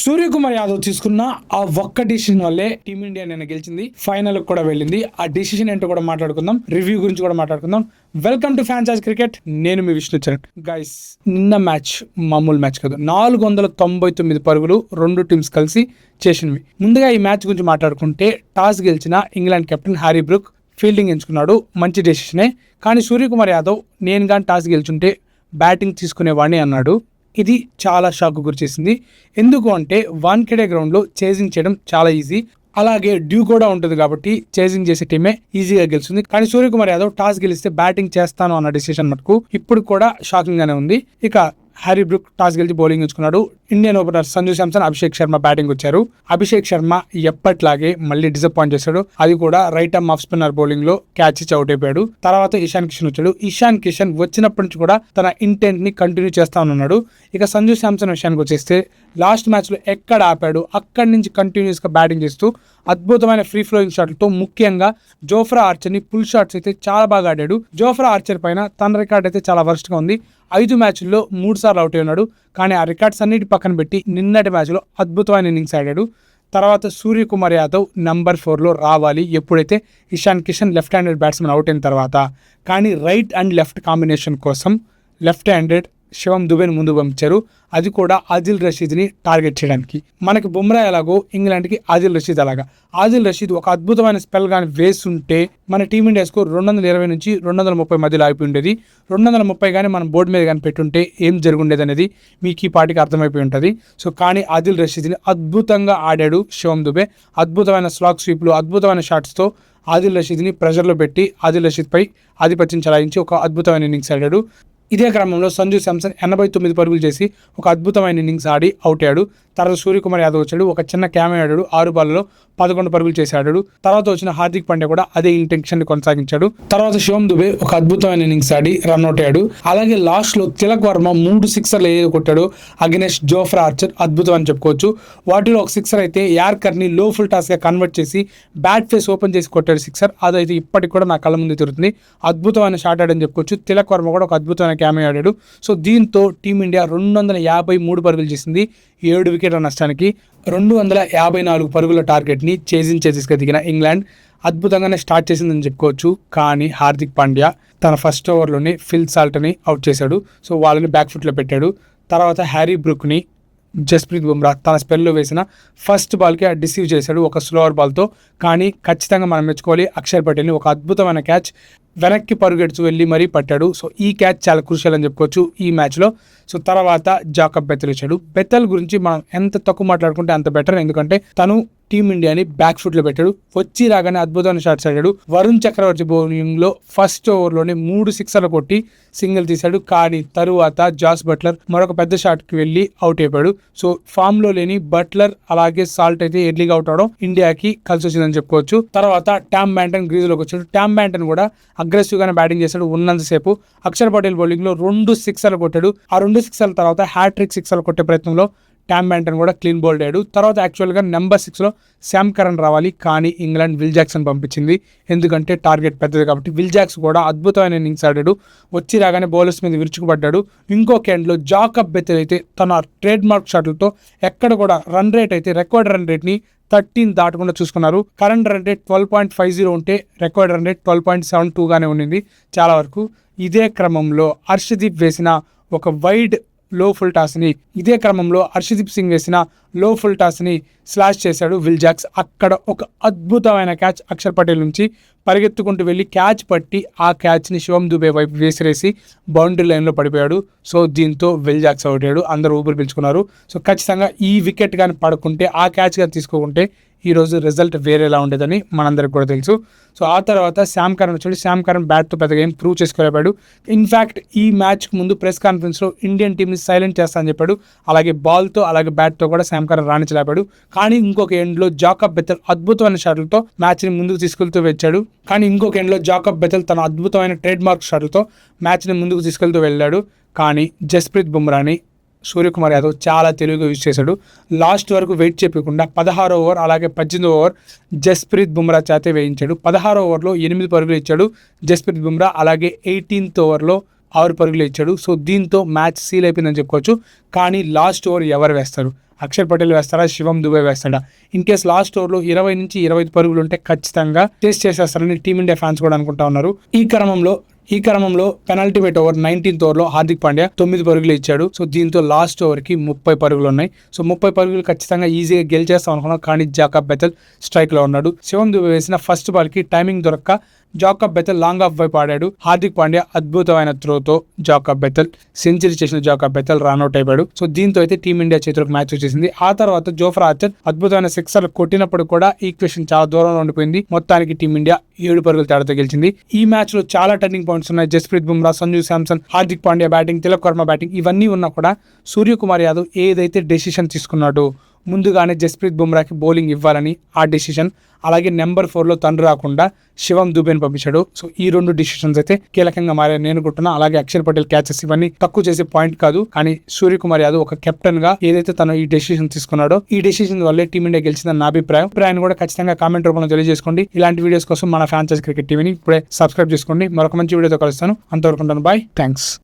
సూర్యకుమార్ యాదవ్ తీసుకున్న ఆ ఒక్క డిసిషన్ వల్లే టీమిండియా నిన్న గెలిచింది, ఫైనల్ కూడా వెళ్ళింది. ఆ డిసిషన్ ఏంటో కూడా మాట్లాడుకుందాం, రివ్యూ గురించి కూడా మాట్లాడుకుందాం. Welcome to fans cricket. నేను మీ విష్ణు చరణ్. గైస్, నిన్న మ్యాచ్ మామూలు మ్యాచ్ కాదు. 499 పరుగులు రెండు టీమ్స్ కలిసి చేసినవి. ముందుగా ఈ మ్యాచ్ గురించి మాట్లాడుకుంటే, టాస్ గెలిచిన England captain Harry Brook fielding ఎంచుకున్నాడు. మంచి డెసిషనే. కానీ సూర్యకుమార్ యాదవ్ నేను కానీ టాస్ గెలుచుంటే బ్యాటింగ్ తీసుకునేవాడిని అన్నాడు. ఇది చాలా షాక్ గురిచేసింది. ఎందుకు అంటే వాన్ఖేడే గ్రౌండ్లో చేజింగ్ చేయడం చాలా ఈజీ, అలాగే డ్యూ కూడా ఉంటుంది కాబట్టి చేజింగ్ చేసే టీమే ఈజీగా గెలుస్తుంది. కానీ సూర్యకుమార్ యాదవ్ టాస్ గెలిస్తే బ్యాటింగ్ చేస్తాను అన్న డిసిషన్ మటుకు ఇప్పుడు కూడా షాకింగ్ గానే ఉంది. ఇక హ్యారీ బ్రూక్ టాస్ గెలిచి బౌలింగ్ ఎంచుకున్నాడు. Indian opener Sanju Samson, Abhishek Sharma batting వచ్చారు. అభిషేక్ శర్మ ఎప్పట్లాగే మళ్ళీ డిసప్పాయింట్ చేశాడు. అది కూడా right arm off spinner bowling లో క్యాచ్ ఇచ్చి అవుట్ అయిపోయాడు. తర్వాత ఇషాన్ కిషన్ వచ్చాడు. ఇషాన్ కిషన్ వచ్చినప్పటి నుంచి కూడా తన ఇంటెంట్ ని కంటిన్యూ చేస్తా ఉన్నాడు. ఇక సంజు శాంసన్ విషయానికి వచ్చేస్తే లాస్ట్ మ్యాచ్ లో ఎక్కడ ఆపాడు అక్కడి నుంచి కంటిన్యూస్ గా బ్యాటింగ్ చేస్తూ అద్భుతమైన ఫ్రీ ఫ్లోయింగ్ షాట్లతో, ముఖ్యంగా జోఫ్రా ఆర్చర్ ని పుల్ షాట్స్ అయితే చాలా బాగా ఆడాడు. జోఫ్రా ఆర్చర్ పైన తన రికార్డ్ అయితే చాలా వర్స్ట్ గా ఉంది. 5 మ్యాచ్ల్లో 3 సార్లు అవుట్ అయినాడు. కానీ ఆ రికార్డ్స్ అన్నిటి పక్కన పెట్టి నిన్నటి మ్యాచ్లో అద్భుతమైన ఇన్నింగ్స్ ఆడాడు. తర్వాత సూర్యకుమార్ యాదవ్ నెంబర్ 4లో రావాలి ఎప్పుడైతే Ishan Kishan left handed batsmen out అయిన తర్వాత. కానీ రైట్ అండ్ లెఫ్ట్ కాంబినేషన్ కోసం లెఫ్ట్ హ్యాండెడ్ శివం దుబేని ముందు పంపించారు. అది కూడా ఆదిల్ రషీద్ని టార్గెట్ చేయడానికి. మనకి బుమ్రా ఎలాగో ఇంగ్లాండ్కి ఆదిల్ రషీద్ అలాగా. ఆదిల్ రషీద్ ఒక అద్భుతమైన స్పెల్ కానీ వేస్తుంటే మన టీమిండియా స్కోర్ 220 నుంచి 230 మధ్యలో ఆగిపోయి ఉండేది. 230 కానీ మనం బోర్డు మీద కానీ పెట్టుంటే ఏం జరుగుండేది అనేది మీకు ఈ పాటికి అర్థమైపోయి ఉంటుంది. సో కానీ ఆదిల్ రషీద్ని అద్భుతంగా ఆడాడు శివం దుబే. అద్భుతమైన స్లాగ్ స్వీప్లు, అద్భుతమైన షాట్స్తో ఆదిల్ రషీద్ని ప్రెజర్లో పెట్టి ఆదిల్ రషీద్పై ఆధిపత్యం చెలాయించి ఒక అద్భుతమైన ఇన్నింగ్స్ ఆడాడు. ఇదే క్రమంలో సంజు శాంసన్ 89 పరుగులు చేసి ఒక అద్భుతమైన ఇన్నింగ్స్ ఆడి అవుట్ అయ్యాడు. తర్వాత సూర్యకుమార్ యాదవ్ వచ్చాడు, ఒక చిన్న క్యామె ఆడాడు. 6 బాల్లో 11 పరుగులు చేసి ఆడాడు. తర్వాత వచ్చిన హార్దిక్ పాండ్యా కూడా అదే ఇంటెన్షన్ ని కొనసాగించాడు. తర్వాత శివం దుబే ఒక అద్భుతమైన ఇన్నింగ్స్ ఆడి రన్అట్ అయ్యాడు. అలాగే లాస్ట్ లో తిలక్ వర్మ 3 సిక్సర్లు కొట్టాడు అగెనెస్ట్ జోఫ్రా ఆర్చర్. అద్భుతం అని చెప్పుకోవచ్చు. వాటిలో ఒక సిక్సర్ అయితే యార్కర్ ని లో ఫుల్ టాస్ గా కన్వర్ట్ చేసి బ్యాట్ ఫేస్ ఓపెన్ చేసి కొట్టాడు సిక్సర్. అదైతే ఇప్పటికి కూడా నా కళ్ళ ముందు తిరుగుతుంది. అద్భుతమైన షాట్ ఆడని చెప్పుకోవచ్చు. తిలక్ వర్మ కూడా ఒక అద్భుతమైన క్యామె ఆడాడు. సో దీంతో టీమిండియా 253 పరుగులు చేసింది 7 వికెట్ల నష్టానికి. 254 పరుగుల టార్గెట్ని ఛేజింగ్ దిగిన ఇంగ్లాండ్ అద్భుతంగానే స్టార్ట్ చేసిందని చెప్పుకోవచ్చు. కానీ హార్దిక్ పాండ్యా తన ఫస్ట్ ఓవర్లోనే ఫిల్ సాల్ట్ని అవుట్ చేశాడు. సో వాళ్ళని బ్యాక్ ఫుట్లో పెట్టాడు. తర్వాత హ్యారీ బ్రూక్ని జస్ప్రీత్ బుమ్రా తన స్పెల్లో వేసిన ఫస్ట్ బాల్కి డిసీవ్ చేశాడు ఒక స్లోవర్ బాల్తో. కానీ ఖచ్చితంగా మనం మెచ్చుకోవాలి అక్షర్ పటేల్ని. ఒక అద్భుతమైన క్యాచ్ వెనక్కి పరుగెడుచు వెళ్ళి మరీ పట్టాడు. సో ఈ క్యాచ్ చాలా క్రూషియల్ అని చెప్పుకోవచ్చు ఈ మ్యాచ్లో. సో తర్వాత జాకబ్ బెతెల్ వచ్చాడు. బెతెల్ గురించి మనం ఎంత తక్కువ మాట్లాడుకుంటే అంత బెటర్, ఎందుకంటే తను టీమిండియాని బ్యాక్ ఫుట్లో పెట్టాడు. వచ్చి రాగానే అద్భుతమైన షాట్స్ ఆడాడు. వరుణ్ చక్రవర్తి బౌలింగ్ లో ఫస్ట్ ఓవర్లోనే 3 సిక్సర్లు కొట్టి సింగిల్ తీశాడు. కానీ తరువాత జాస్ బట్లర్ మరొక పెద్ద షాట్ కి వెళ్ళి అవుట్ అయిపోయాడు. సో ఫామ్ లో లేని బట్లర్ అలాగే సాల్ట్ అయితే ఎర్లీగా అవుట్ అవడం ఇండియాకి కలిసి వచ్చిందని చెప్పుకోవచ్చు. తర్వాత టామ్ బ్యాంటన్ గ్రీజ్ లోకి వచ్చాడు. టామ్ బ్యాంటన్ కూడా అగ్రెసివ్ గానే బ్యాటింగ్ చేశాడు. ఉన్నంతసేపు అక్షర్ పటేల్ బౌలింగ్ లో 2 సిక్సర్లు కొట్టాడు. ఆ 2 సిక్సర్ల తర్వాత హ్యాట్రిక్ సిక్సర్లు కొట్టే ప్రయత్నంలో టామ్ బ్యాంటన్ కూడా క్లీన్ బౌల్డ్ అయ్యాడు. తర్వాత యాక్చువల్గా నెంబర్ 6లో శామ్ కరన్ రావాలి, కానీ ఇంగ్లాండ్ విల్ జాక్సన్ పంపించింది. ఎందుకంటే టార్గెట్ పెద్దది కాబట్టి. విల్ జాక్స్ కూడా అద్భుతమైన ఇన్నింగ్స్ ఆడాడు. వచ్చి రాగానే బౌలర్స్ మీద విరుచుకుపడ్డాడు. ఇంకొక ఎండ్లో జాకబ్ బెతెల్ అయితే తన ట్రేడ్ మార్క్ షాట్లతో ఎక్కడ కూడా రన్ రేట్ అయితే రికార్డ్ రన్ రేట్ని 13 దాటకుండా చూసుకున్నారు. కరెంట్ రన్ రేట్ 12.50 ఉంటే రికార్డ్ రన్ రేట్ 12.72 గానే ఉండింది చాలా వరకు. ఇదే క్రమంలో హర్షదీప్ వేసిన ఒక వైడ్ లో ఫుల్ టాస్ని, ఇదే క్రమంలో హర్షదీప్ సింగ్ వేసిన లో ఫుల్ టాస్ని స్లాష్ చేశాడు విల్ జాక్స్. అక్కడ ఒక అద్భుతమైన క్యాచ్ అక్షర్ పటేల్ నుంచి పరిగెత్తుకుంటూ వెళ్ళి క్యాచ్ పట్టి ఆ క్యాచ్ని శివం దుబే వైపు వేసిరేసి బౌండరీ లైన్లో పడిపోయాడు. సో దీంతో విల్ జాక్స్ అవుట్ అయ్యాడు. అందరూ ఊపిరి పీల్చుకున్నారు. సో ఖచ్చితంగా ఈ వికెట్ కానీ పడుకుంటే, ఆ క్యాచ్ కానీ తీసుకోకుంటే ఈరోజు రిజల్ట్ వేరేలా ఉండేదని మనందరికి కూడా తెలుసు. సో ఆ తర్వాత శామ్ కరన్ వచ్చాడు. శామ్ కరన్ బ్యాట్తో పెద్దగా ఏం ప్రూవ్ చేసుకోలేపాడు. ఇన్ఫ్యాక్ట్ ఈ మ్యాచ్కి ముందు ప్రెస్ కాన్ఫరెన్స్లో ఇండియన్ టీమ్ని సైలెంట్ చేస్తా అని చెప్పాడు. అలాగే బాల్తో అలాగే బ్యాట్తో కూడా శామ్ కరన్ రాణించలేపాడు. కానీ ఇంకొక ఎండ్లో జాకబ్ బెతెల్ అద్భుతమైన షాట్లతో మ్యాచ్ని ముందుకు తీసుకెళ్తూ వచ్చాడు. కానీ ఇంకొక ఎండ్లో జాకబ్ బెతెల్ తన అద్భుతమైన ట్రేడ్ మార్క్ షాట్లతో మ్యాచ్ని ముందుకు తీసుకెళ్తూ వెళ్ళాడు. కానీ జస్ప్రీత్ బుమ్రాని సూర్యకుమార్ యాదవ్ చాలా తెలివిగా యూజ్ చేశాడు. లాస్ట్ వరకు వెయిట్ చేయకుండా 16వ ఓవర్ అలాగే 18వ ఓవర్ జస్ప్రీత్ బుమ్రా చేతే వేయించాడు. 16వ ఓవర్లో 8 పరుగులు ఇచ్చాడు జస్ప్రీత్ బుమ్రా. అలాగే 18th ఓవర్లో 6 పరుగులు ఇచ్చాడు. సో దీంతో మ్యాచ్ సీల్ అయిపోయిందని చెప్పుకోవచ్చు. కానీ లాస్ట్ ఓవర్ ఎవరు వేస్తారు అక్షర్ పటేల్ వేస్తారా, శివం దుబే వేస్తాడా? ఇన్ కేస్ లాస్ట్ ఓవర్లో 20 నుంచి 25 పరుగులు ఉంటే ఖచ్చితంగా చేసేస్తారని టీమిండియా ఫ్యాన్స్ కూడా అనుకుంటా ఉన్నారు. ఈ క్రమంలో పెనాల్టీ బెట్ ఓవర్ 19th ఓవర్లో హార్దిక్ పాండ్యా 9 పరుగులు ఇచ్చాడు. సో దీంతో లాస్ట్ ఓవర్ కి 30 పరుగులు ఉన్నాయి. సో 30 పరుగులు ఖచ్చితంగా ఈజీగా గెలిచేస్తాం అనుకున్నాం, కానీ జాకబ్ బెథెల్ స్ట్రైక్ లో ఉన్నాడు. శివం దుబే వేసిన ఫస్ట్ బాల్ కి టైమింగ్ దొరక్క జాకబ్ బెథెల్ లాంగ్ ఆఫ్ వైపు ఆడాడు. హార్దిక్ పాండ్యా అద్భుతమైన త్రోతో జాకబ్ బెథెల్ సెంచరీ చేసిన జాకబ్ బెథెల్ రన్అట్ అయిపోయాడు. సో దీంతో అయితే టీమిండియా చేతులకు మ్యాచ్ వచ్చేసింది. ఆ తర్వాత జోఫ్రా ఆర్చర్ అద్భుతమైన సిక్సర్లు కొట్టినప్పుడు కూడా ఈక్వేషన్ చాలా దూరంలో ఉండిపోయింది. మొత్తానికి టీమిండియా 7 పరుగుల తేడాతో గెలిచింది. ఈ మ్యాచ్ లో చాలా టర్నింగ్ పాయింట్స్ ఉన్నాయి. జస్ప్రీత్ బుమ్రా, సంజు శాంసన్, హార్దిక్ పాండ్యా బ్యాటింగ్, తిలక్ వర్మ బ్యాటింగ్, ఇవన్నీ ఉన్నా కూడా సూర్యకుమార్ యాదవ్ ఏదైతే డెసిషన్ తీసుకున్నాడో, ముందుగానే జస్ప్రీత్ బుమ్రాకి బౌలింగ్ ఇవ్వాలని ఆ డెసిషన్, అలాగే నెంబర్ 4లో తను రాకుండా శివం దుబేని పంపించాడు. సో ఈ 2 డిసిషన్స్ అయితే కీలకంగా మారాయని నేను అనుకుంటున్నా. అలాగే అక్షర్ పటేల్ క్యాచెస్ ఇవన్నీ తక్కువ చేసే పాయింట్ కాదు, కానీ సూర్యకుమార్ యాదవ్ ఒక కెప్టెన్ గా ఏదైతే తను ఈ డెసిషన్ తీసుకున్నాడో, ఈ డెసిషన్ వల్లే టీమిండియా గెలిచిందని నా అభిప్రాయాన్ని కూడా ఖచ్చితంగా కామెంట్ రూపంలో తెలియజేసుకోండి. ఇలాంటి వీడియోస్ కోసం మన ఫ్యాన్చైజ్ క్రికెట్ టీవీని ఇప్పుడే సబ్స్క్రైబ్ చేసుకోండి. మరొక మంచి వీడియోతో కలుస్తాను. అంతవరకు ఉంటాను. Bye, thanks.